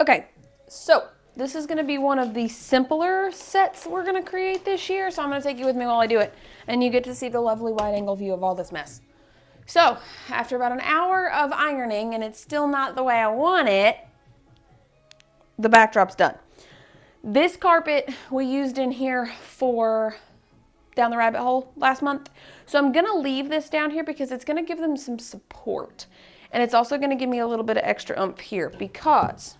Okay, so this is going to be one of the simpler sets we're going to create this year, so I'm going to take you with me while I do it, and you get to see the lovely wide-angle view of all this mess. So, after about an hour of ironing, and it's still not the way I want it, the backdrop's done. This carpet we used in here for Down the Rabbit Hole last month, so I'm going to leave this down here because it's going to give them some support, and it's also going to give me a little bit of extra oomph here because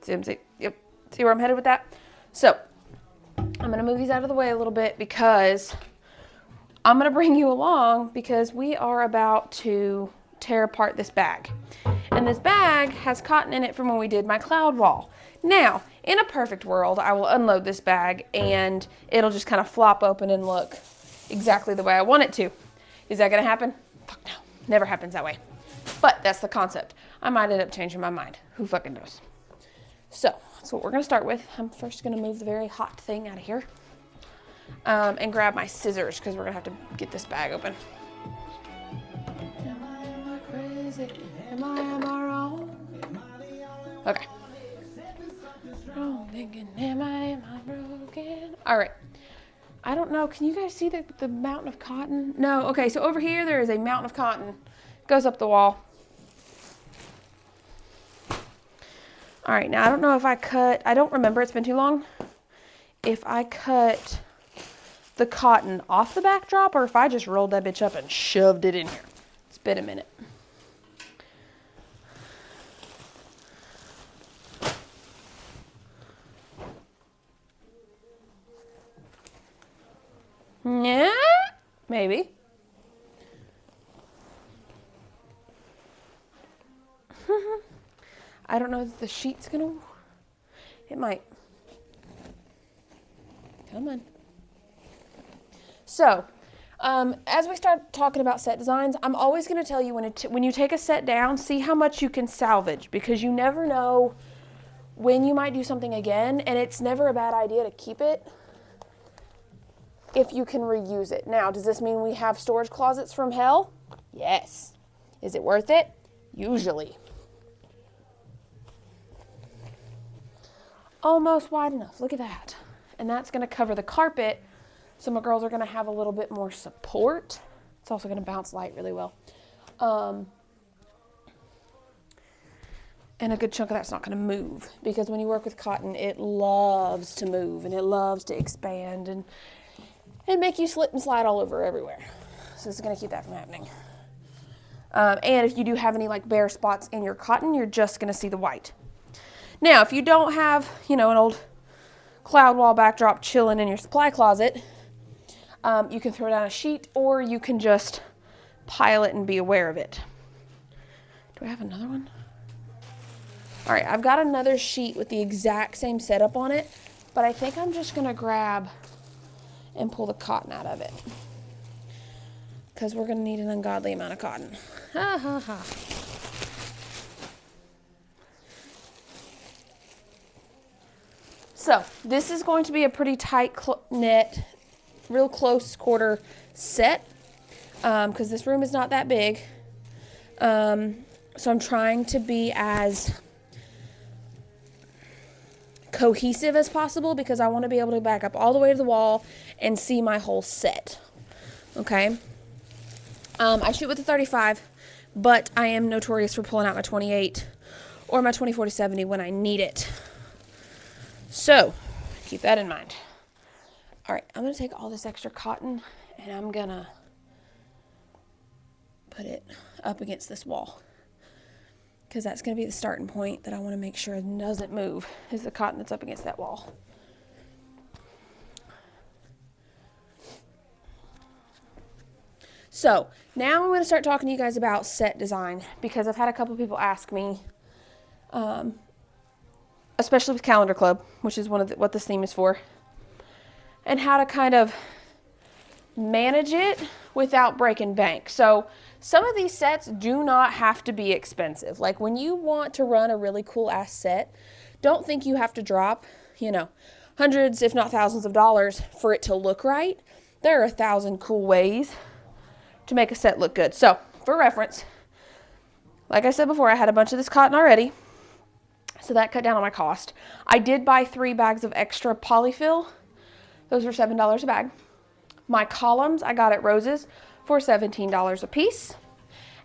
see where I'm headed with that? So, I'm going to move these out of the way a little bit because I'm going to bring you along because we are about to tear apart this bag. And this bag has cotton in it from when we did my cloud wall. Now, in a perfect world, I will unload this bag and it'll just kind of flop open and look exactly the way I want it to. Is that going to happen? Fuck no. Never happens that way. But that's the concept. I might end up changing my mind. Who fucking knows? So, that's what we're going to start with. I'm first going to move the very hot thing out of here and grab my scissors because we're going to have to get this bag open. Am I crazy? Am I wrong? Okay. Wrong thinking, am I broken? All right. I don't know. Can you guys see the mountain of cotton? No. Okay, so over here there is a mountain of cotton. Goes up the wall. All right, now I don't know if I cut, I don't remember, it's been too long, if I cut the cotton off the backdrop or if I just rolled that bitch up and shoved it in here. It's been a minute. Yeah, maybe. I don't know if the sheet's gonna, it might. Come on. So, as we start talking about set designs, I'm always gonna tell you when you take a set down, see how much you can salvage because you never know when you might do something again, and it's never a bad idea to keep it if you can reuse it. Now, does this mean we have storage closets from hell? Yes. Is it worth it? Usually. Almost wide enough. Look at that. And that's going to cover the carpet, so my girls are going to have a little bit more support. It's also going to bounce light really well. And a good chunk of that's not going to move because when you work with cotton, it loves to move and it loves to expand and make you slip and slide all over everywhere. So this is going to keep that from happening. And if you do have any like bare spots in your cotton, you're just going to see the white. Now, if you don't have, an old cloud wall backdrop chilling in your supply closet, you can throw down a sheet or you can just pile it and be aware of it. Do I have another one? All right, I've got another sheet with the exact same setup on it, but I think I'm just going to grab and pull the cotton out of it because we're going to need an ungodly amount of cotton. Ha, ha, ha. So this is going to be a pretty tight knit, real close quarter set because this room is not that big. So I'm trying to be as cohesive as possible because I want to be able to back up all the way to the wall and see my whole set. Okay. I shoot with a 35, but I am notorious for pulling out my 28 or my 20-40-70 when I need it. So, keep that in mind. All right, I'm going to take all this extra cotton and I'm going to put it up against this wall because that's going to be the starting point that I want to make sure it doesn't move is the cotton that's up against that wall. So, now I'm going to start talking to you guys about set design because I've had a couple people ask me, especially with Calendar Club, which is what this theme is for, and how to kind of manage it without breaking bank. So some of these sets do not have to be expensive. Like when you want to run a really cool ass set, don't think you have to drop, hundreds if not thousands of dollars for it to look right. There are 1,000 cool ways to make a set look good. So for reference, like I said before, I had a bunch of this cotton already, so that cut down on my cost. I did buy 3 bags of extra polyfill. Those were $7 a bag. My columns I got at Rose's for $17 a piece.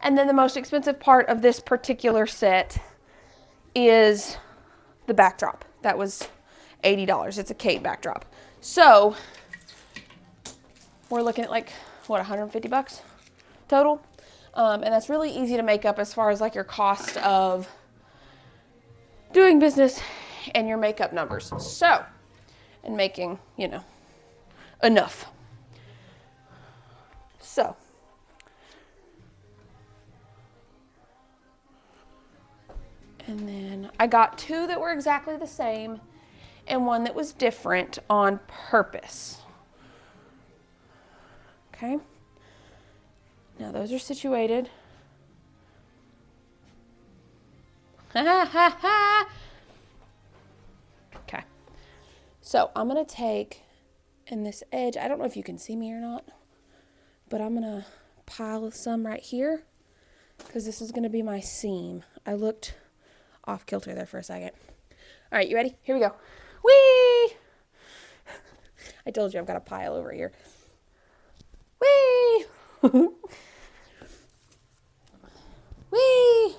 And then the most expensive part of this particular set is the backdrop. That was $80. It's a Kate backdrop. So we're looking at like, what, 150 bucks total? And that's really easy to make up as far as like your cost of doing business and your makeup numbers. So, and making, you know, enough. So, and then I got 2 that were exactly the same and 1 that was different on purpose. Okay. Now those are situated. Okay. So I'm going to take in this edge. I don't know if you can see me or not, but I'm going to pile some right here because this is going to be my seam. I looked off kilter there for a second. All right, you ready? Here we go. Whee! I told you I've got a pile over here. Whee! Whee!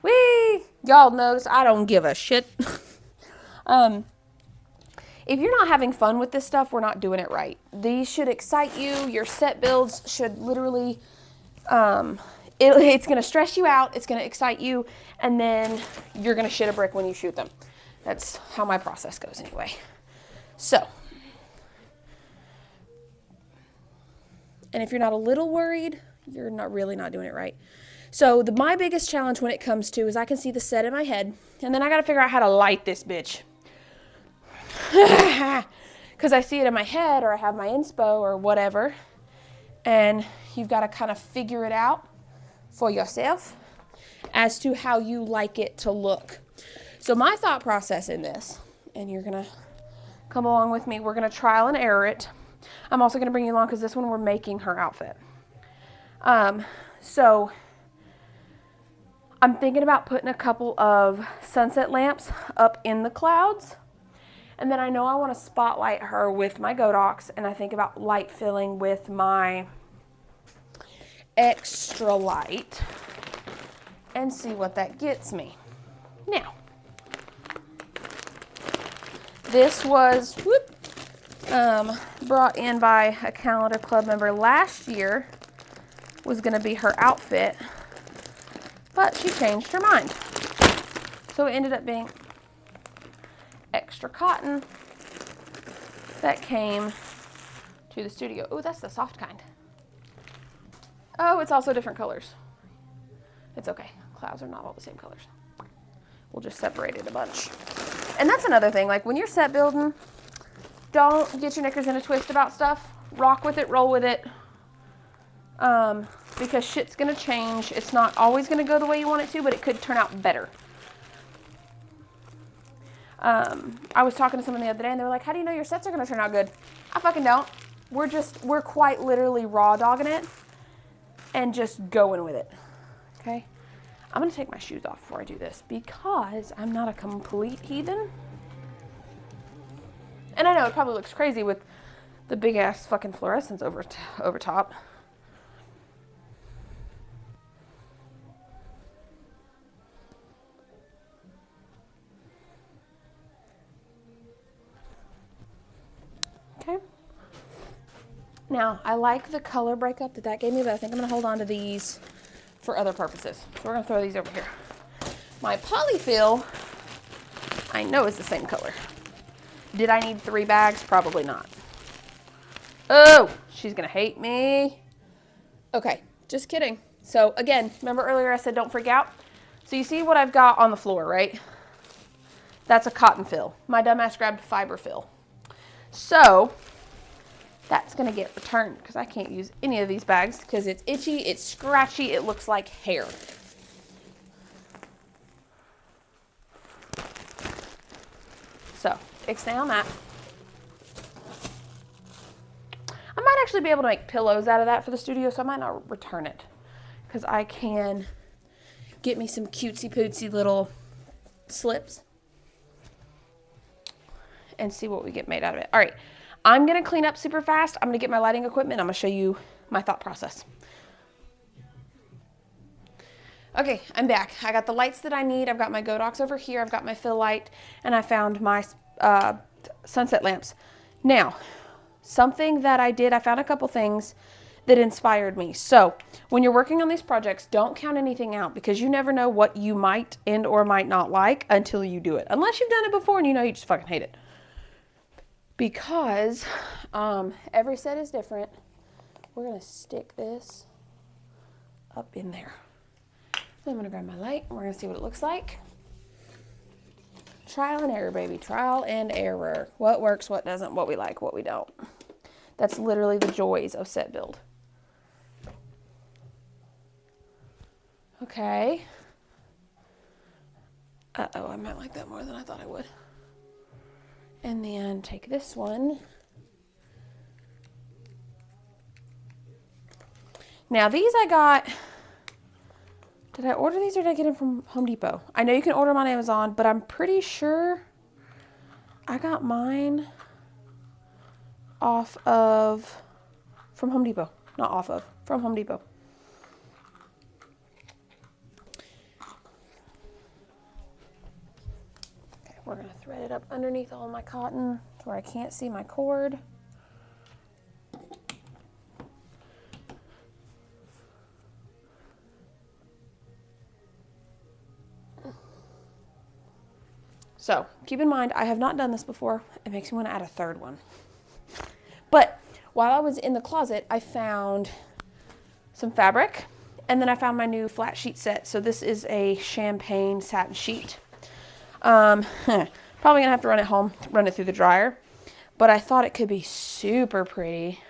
Whee! Y'all notice I don't give a shit. If you're not having fun with this stuff, we're not doing it right. These should excite you. Your set builds should literally, it's going to stress you out. It's going to excite you. And then you're going to shit a brick when you shoot them. That's how my process goes anyway. So, and if you're not a little worried, you're not really not doing it right. So my biggest challenge when it comes to is I can see the set in my head, and then I got to figure out how to light this bitch. Because I see it in my head, or I have my inspo or whatever, and you've got to kind of figure it out for yourself as to how you like it to look. So my thought process in this, and you're going to come along with me, we're going to trial and error it. I'm also going to bring you along because this one we're making her outfit. So I'm thinking about putting a couple of sunset lamps up in the clouds. And then I know I want to spotlight her with my Godox, and I think about light filling with my extra light and see what that gets me. Now, this was brought in by a Calendar Club member last year, was going to be her outfit, but she changed her mind. So it ended up being extra cotton that came to the studio. Oh, that's the soft kind. Oh, it's also different colors. It's okay. Clouds are not all the same colors. We'll just separate it a bunch. And that's another thing. Like when you're set building, don't get your knickers in a twist about stuff. Rock with it, roll with it. Because shit's gonna change. It's not always gonna go the way you want it to, but it could turn out better. I was talking to someone the other day and they were like, how do you know your sets are gonna turn out good? I fucking don't. We're quite literally raw dogging it and just going with it. Okay? I'm gonna take my shoes off before I do this because I'm not a complete heathen. And I know it probably looks crazy with the big ass fucking fluorescents over top. Okay. Now, I like the color breakup that gave me, but I think I'm going to hold on to these for other purposes. So we're going to throw these over here. My polyfill, I know is the same color. Did I need 3 bags? Probably not. Oh, she's going to hate me. Okay, just kidding. So again, remember earlier I said don't freak out? So you see what I've got on the floor, right? That's a cotton fill. My dumbass grabbed fiber fill. So that's going to get returned because I can't use any of these bags because it's itchy, it's scratchy, it looks like hair. So, ixnay on that. might actually be able to make pillows out of that for the studio, so I might not return it. Because I can get me some cutesy pootsy little slips and see what we get made out of it. All right, I'm gonna clean up super fast. I'm gonna get my lighting equipment. I'm gonna show you my thought process. Okay, I'm back. I got the lights that I need. I've got my Godox over here. I've got my fill light, and I found my sunset lamps. Now, something that I did, I found a couple things that inspired me. So when you're working on these projects, don't count anything out, because you never know what you might and or might not like until you do it. Unless you've done it before and you know you just fucking hate it. Because every set is different. We're gonna stick this up in there. So I'm gonna grab my light and we're gonna see what it looks like. Trial and error, baby. Trial and error. What works, what doesn't, what we like, what we don't. That's literally the joys of set build. Okay. Uh-oh, I might like that more than I thought I would. And then take this one. Now these I got, did I order these or did I get them from Home Depot? I know you can order them on Amazon, but I'm pretty sure I got mine from Home Depot. Not off of, from Home Depot. Okay, we're gonna thread it up underneath all my cotton where I can't see my cord. So keep in mind, I have not done this before. It makes me want to add a third one. But while I was in the closet, I found some fabric, and then I found my new flat sheet set. So this is a champagne satin sheet. Probably gonna have to run it home, run it through the dryer, but I thought it could be super pretty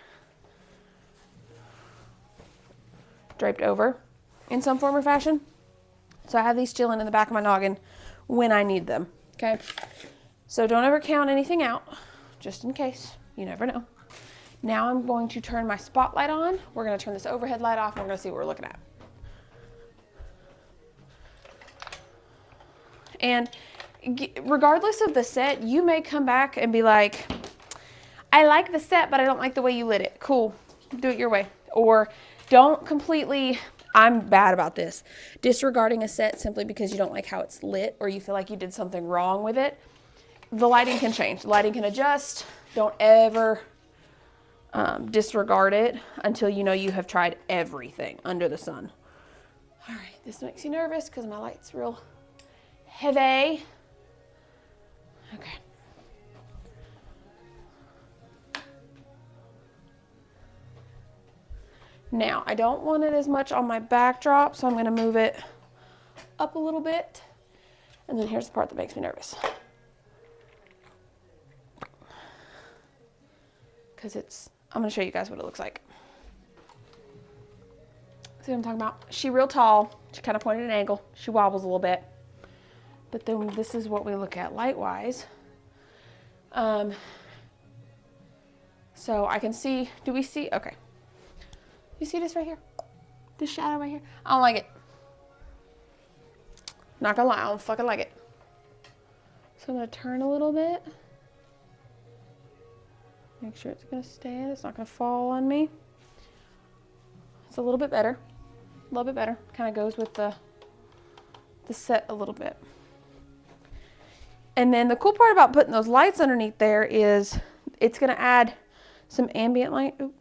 draped over in some form or fashion. So I have these chilling in the back of my noggin when I need them. Okay, so don't ever count anything out, just in case. You never know. Now I'm going to turn my spotlight on. We're going to turn this overhead light off, and we're going to see what we're looking at. And regardless of the set, you may come back and be like, I like the set, but I don't like the way you lit it. Cool, do it your way. Or don't completely... I'm bad about this. Disregarding a set simply because you don't like how it's lit or you feel like you did something wrong with it. The lighting can change. The lighting can adjust. Don't ever disregard it until you know you have tried everything under the sun. All right, this makes you nervous because my light's real heavy. Okay. Now, I don't want it as much on my backdrop, so I'm going to move it up a little bit. And then here's the part that makes me nervous. Because I'm going to show you guys what it looks like. See what I'm talking about? She's real tall. She kind of pointed at an angle. She wobbles a little bit. But then this is what we look at light-wise. So I can see, do we see? Okay. You see this right here? This shadow right here? I don't like it. Not gonna lie, I don't fucking like it. So I'm gonna turn a little bit. Make sure it's gonna stand. It's not gonna fall on me. It's a little bit better. A little bit better. Kind of goes with the set a little bit. And then the cool part about putting those lights underneath there is it's gonna add some ambient light. Oop.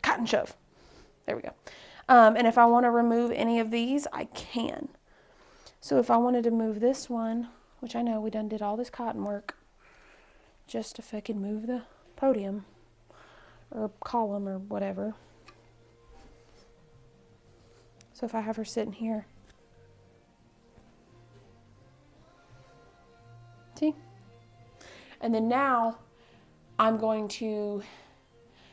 Cotton shove. There we go. And if I want to remove any of these, I can. So if I wanted to move this one, which I know we done did all this cotton work just to fucking move the podium or column or whatever. So if I have her sitting here, see? And then now I'm going to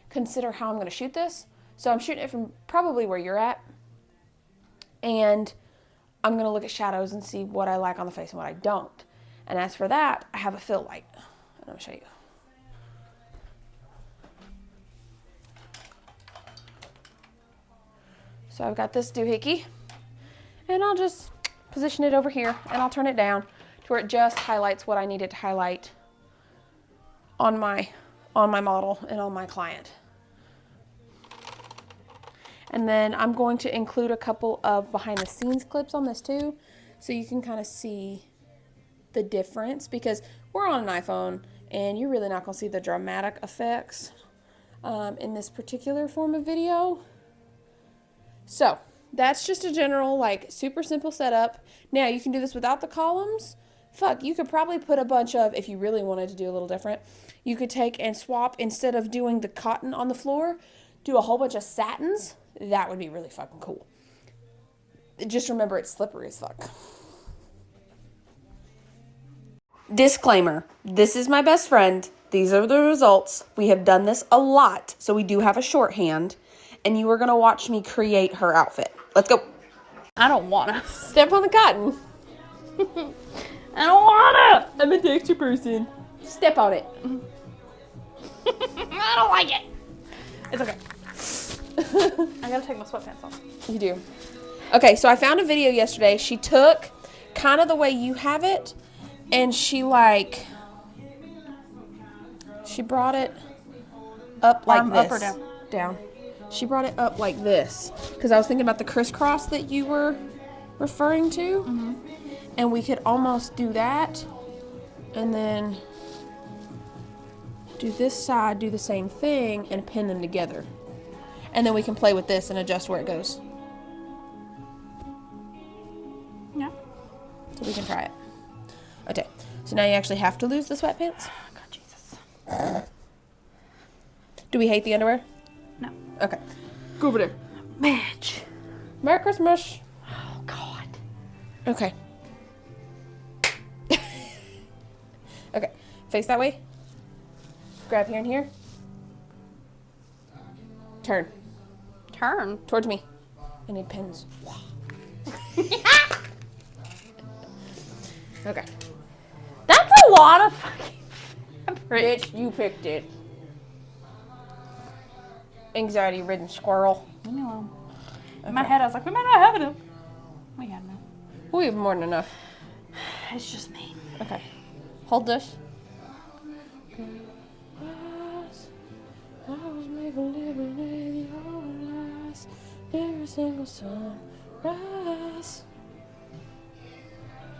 consider how I'm going to shoot this. So I'm shooting it from probably where you're at. And I'm going to look at shadows and see what I like on the face and what I don't. And as for that, I have a fill light. I'm going to show you. So I've got this doohickey, and I'll just position it over here, and I'll turn it down to where it just highlights what I need it to highlight on my model and on my client. And then I'm going to include a couple of behind the scenes clips on this too, so you can kind of see the difference, because we're on an iPhone and you're really not going to see the dramatic effects in this particular form of video. So that's just a general, like, super simple setup. Now you can do this without the columns. Fuck, you could probably put a bunch of, if you really wanted to do a little different, you could take and swap, instead of doing the cotton on the floor, do a whole bunch of satins. That would be really fucking cool. Just remember, it's slippery as fuck. Disclaimer, this is my best friend. These are the results. We have done this a lot, so we do have a shorthand, and you are going to watch me create her outfit. Let's go. I don't want to. Step on the cotton. I don't want I'm a texture person. Step on it. to. I don't like it. It's okay. I gotta take my sweatpants off. You do. Okay, so I found a video yesterday. She took kind of the way you have it, and she brought it up like Arm this. up or down? Down. She brought it up like this, because I was thinking about the crisscross that you were referring to. Mm-hmm. And we could almost do that, and then do this side, do the same thing, and pin them together. And then we can play with this and adjust where it goes. Yeah. So we can try it. Okay, so now you actually have to lose the sweatpants. Oh, God, Jesus. Do we hate the underwear? No. Okay. Go over there. Bitch. Merry Christmas. Oh, God. Okay. Okay, face that way. Grab here and here. Turn. Turn. Towards me. I need pins. Okay. That's a lot of fucking fabric. Bitch, you picked it. Anxiety-ridden squirrel. Leave me alone. In my head, I was like, we might not have enough. We had enough. We have more than enough. It's just me. Okay. Hold this. I was made for living in your lies. Every single sunrise.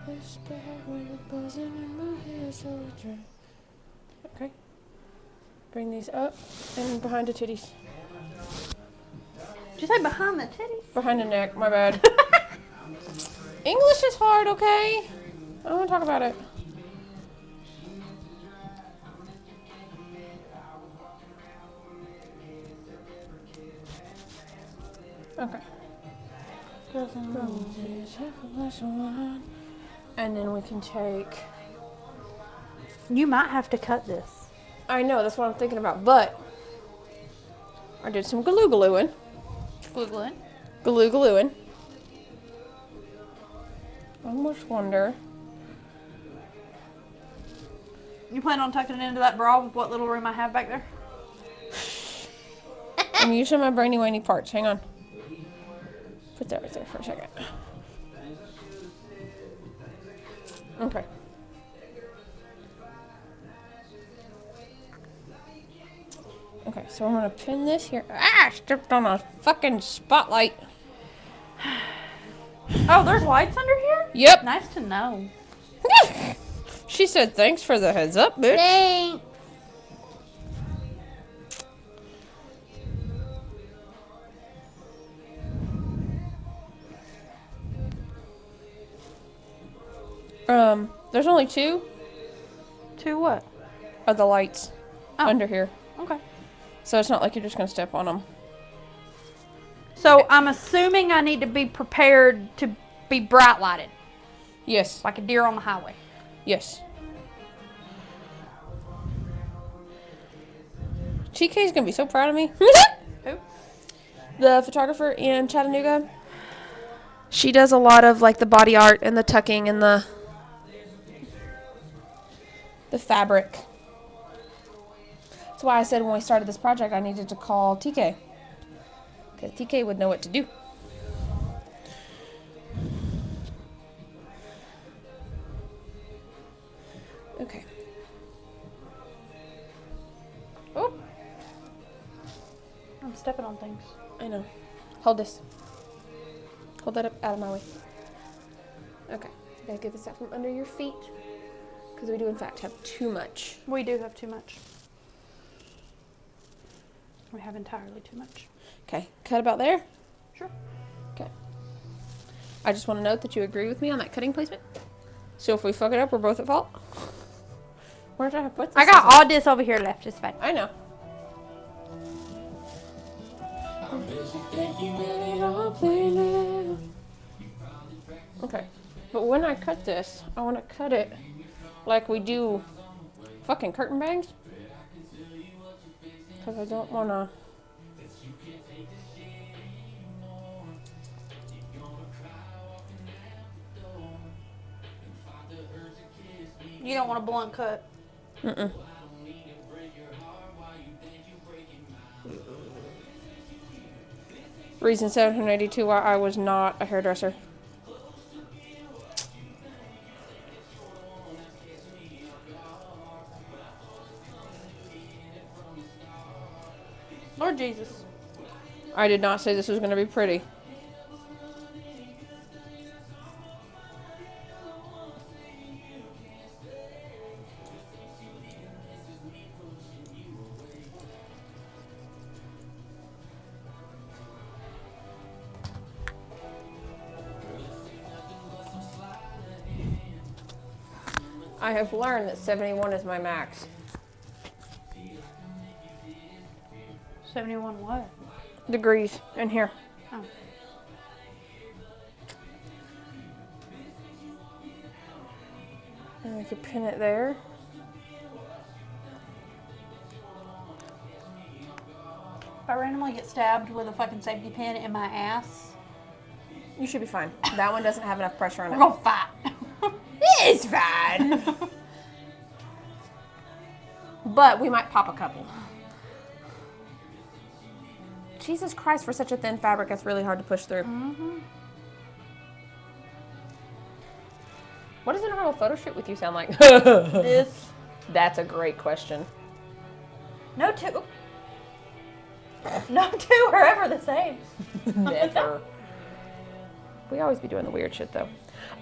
This bad when you're buzzing in my head, so I drink. Okay. Bring these up and behind the titties. Did you say behind the titties? Behind the neck, my bad. English is hard, okay? I don't want to talk about it. Okay. And then we can take... You might have to cut this. I know, that's what I'm thinking about, but I did some glue-gluing. Glue. Glue-gluing. I almost wonder... You plan on tucking it into that bra with what little room I have back there? I'm using my brainy-whiny parts. Hang on. Put that right there for a second. Okay. Okay, so I'm gonna pin this here. Ah, I stepped on a fucking spotlight. Oh, there's lights under here? Yep. Nice to know. She said thanks for the heads up, bitch. Thanks. There's only two To what? of the lights under here. Okay. So it's not like you're just gonna step on them. So I'm assuming I need to be prepared to be bright lighted, Yes. like a deer on the highway. Yes. TK's gonna be so proud of me. Who? The photographer in Chattanooga. She does a lot of like the body art and the tucking and the fabric. That's why I said when we started this project I needed to call TK. Because TK would know what to do. Okay. Oh. I'm stepping on things. I know. Hold this. Hold that up out of my way. Okay. You gotta get this out from under your feet. Because we do, in fact, have too much. We do have too much. We have entirely too much. Okay. Cut about there? Sure. Okay. I just want to note that you agree with me on that cutting placement. So if we fuck it up, we're both at fault. Where did I put this? I got all this over here left. It's fine. I know. Okay. But when I cut this, I want to cut it like we do fucking curtain bangs. Because I don't want to... You don't want a blunt cut. Mm-mm. Reason 782 why I was not a hairdresser. Lord Jesus. I did not say this was going to be pretty. I have learned that 71 is my max. 71 what? Degrees in here. Oh. And we could pin it there. If I randomly get stabbed with a fucking safety pin in my ass, You should be fine. That one doesn't have enough pressure on we're it. gonna fight. It's fine. But we might pop a couple. Jesus Christ, for such a thin fabric, it's really hard to push through. Mm-hmm. What does a normal photo shoot with you sound like? This. That's a great question. No two. No two are ever the same. Never. We always be doing the weird shit though.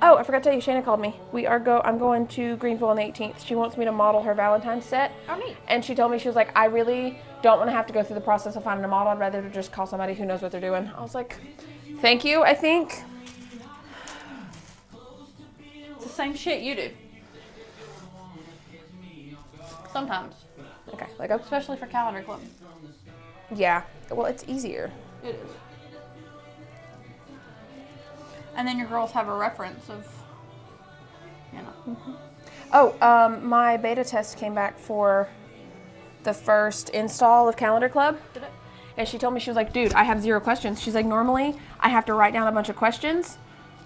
Oh, I forgot to tell you, Shayna called me. I'm going to Greenville on the 18th. She wants me to model her Valentine's set. Oh, neat. And she told me, she was like, I really don't want to have to go through the process of finding a model. I'd rather just call somebody who knows what they're doing. I was like, thank you, I think. It's the same shit you do. Sometimes. Okay, Especially for calendar club. yeah. Well, it's easier. It is. And then your girls have a reference of, you know. Mm-hmm. Oh, my beta test came back for the first install of Calendar Club. Did it? And she told me, she was like, dude, I have 0 questions. She's like, normally I have to write down a bunch of questions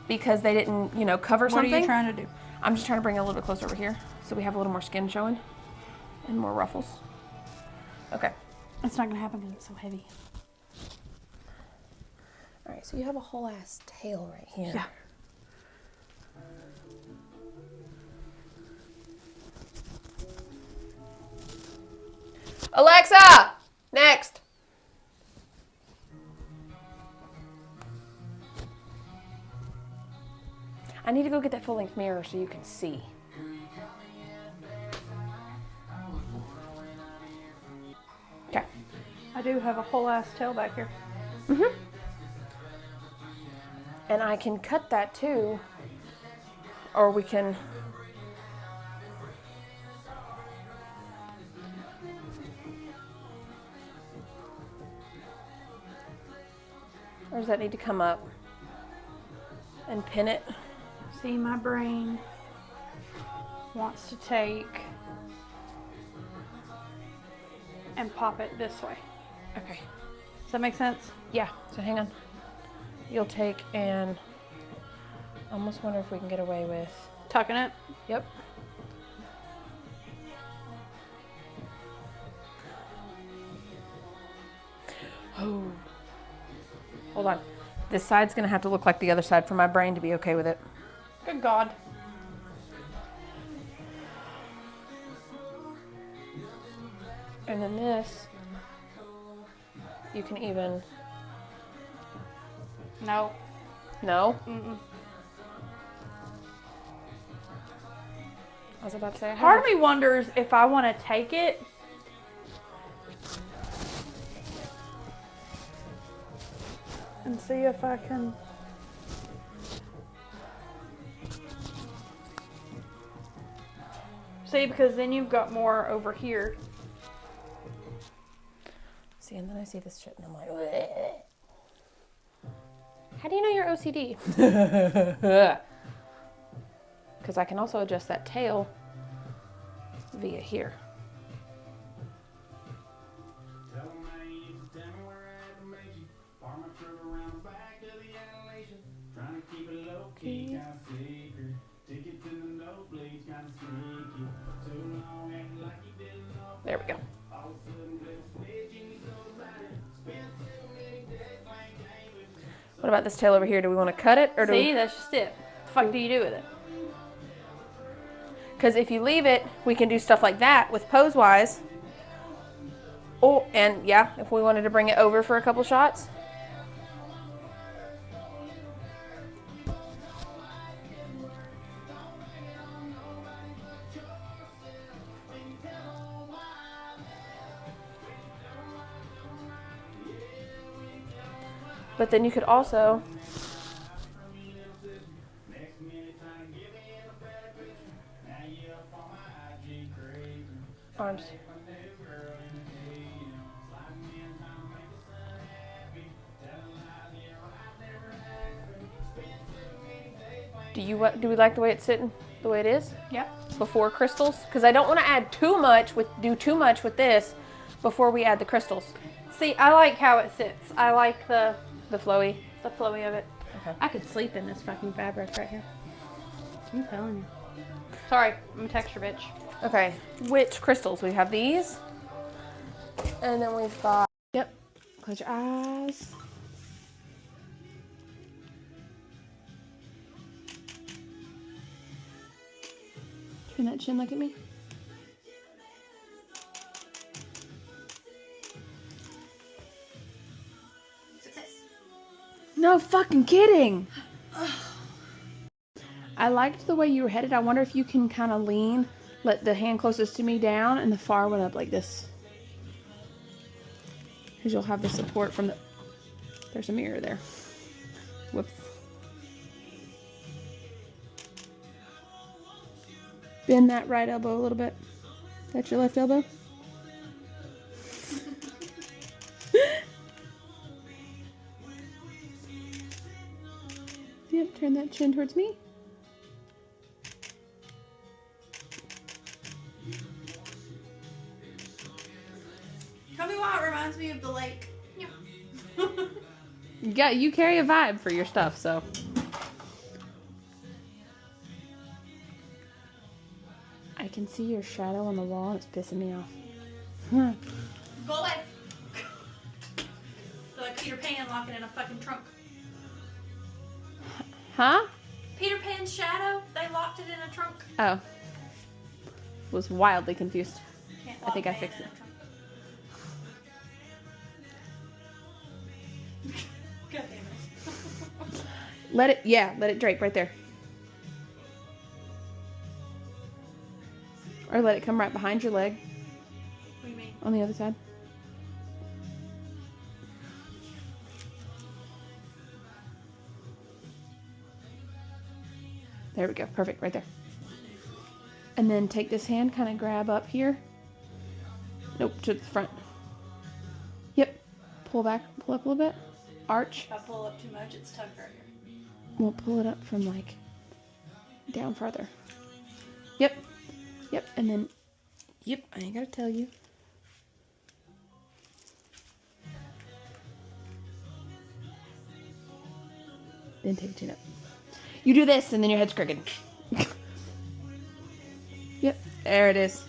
because they didn't, cover something. What are you trying to do? I'm just trying to bring it a little bit closer over here so we have a little more skin showing and more ruffles. Okay. It's not going to happen because it's so heavy. All right, so you have a whole ass tail right here. Yeah. Alexa, next. I need to go get that full-length mirror so you can see. Okay. I do have a whole ass tail back here. Mm-hmm. And I can cut that too, or we can... Or does that need to come up and pin it? See, my brain wants to take and pop it this way. Okay. Does that make sense? Yeah, so hang on. You'll take and I almost wonder if we can get away with... Tucking it? Yep. Oh. Hold on. This side's gonna have to look like the other side for my brain to be okay with it. Good God. And then this, you can even... No. No? Mm-mm. I was about to say, Part of me wonders if I want to take it and see if I can. See, because then you've got more over here. See, and then I see this shit and I'm like, bleh. How do you know you're OCD? Because I can also adjust that tail via here. There we go. What about this tail over here? Do we want to cut it or do See, that's just it. What the fuck do you do with it? Because if you leave it, we can do stuff like that with pose-wise. Oh, and yeah, if we wanted to bring it over for a couple shots. But then you could also arms. Do we like the way it's sitting, the way it is? Yeah. Before crystals? Because I don't want to add do too much with this before we add the crystals. See, I like how it sits. I like the flowy. The flowy of it. Okay. I could sleep in this fucking fabric right here. I'm telling you. Sorry, I'm a texture bitch. Okay, which crystals? We have these. And then we've got... Yep. Close your eyes. Turn that chin, look at me. No fucking kidding. I liked the way you were headed. I wonder if you can kind of lean, let the hand closest to me down and the far one up like this. Because you'll have the support from the... There's a mirror there. Whoops. Bend that right elbow a little bit. That's your left elbow. Yep, turn that chin towards me. Tell me why it reminds me of the lake. You carry a vibe for your stuff, so. I can see your shadow on the wall and it's pissing me off. Go away. Feel like Peter Pan locking in a fucking trunk. Huh? Peter Pan's shadow, they locked it in a trunk. Oh. Was wildly confused. Can't I think I lock fixed man it. in a trunk. God damn it. Let it drape right there. Or let it come right behind your leg. What do you mean? On the other side. There we go. Perfect. Right there. And then take this hand, kind of grab up here. Nope, to the front. Yep. Pull back, pull up a little bit. Arch. If I pull up too much, it's tugged right here. We'll pull it up from like down farther. Yep. Yep. And then, yep, I ain't gotta tell you. Then take a chin up. You do this and then your head's crooked. Yep, there it is.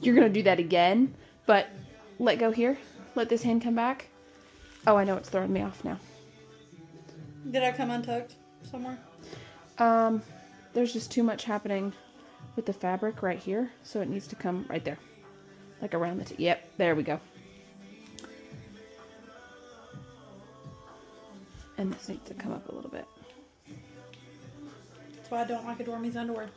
You're gonna do that again, but let go here. Let this hand come back. Oh, I know it's throwing me off now. Did I come untucked somewhere? There's just too much happening with the fabric right here, so it needs to come right there. Like around the yep, there we go. And this needs to come up a little bit. That's why I don't like Adore Me's underwear.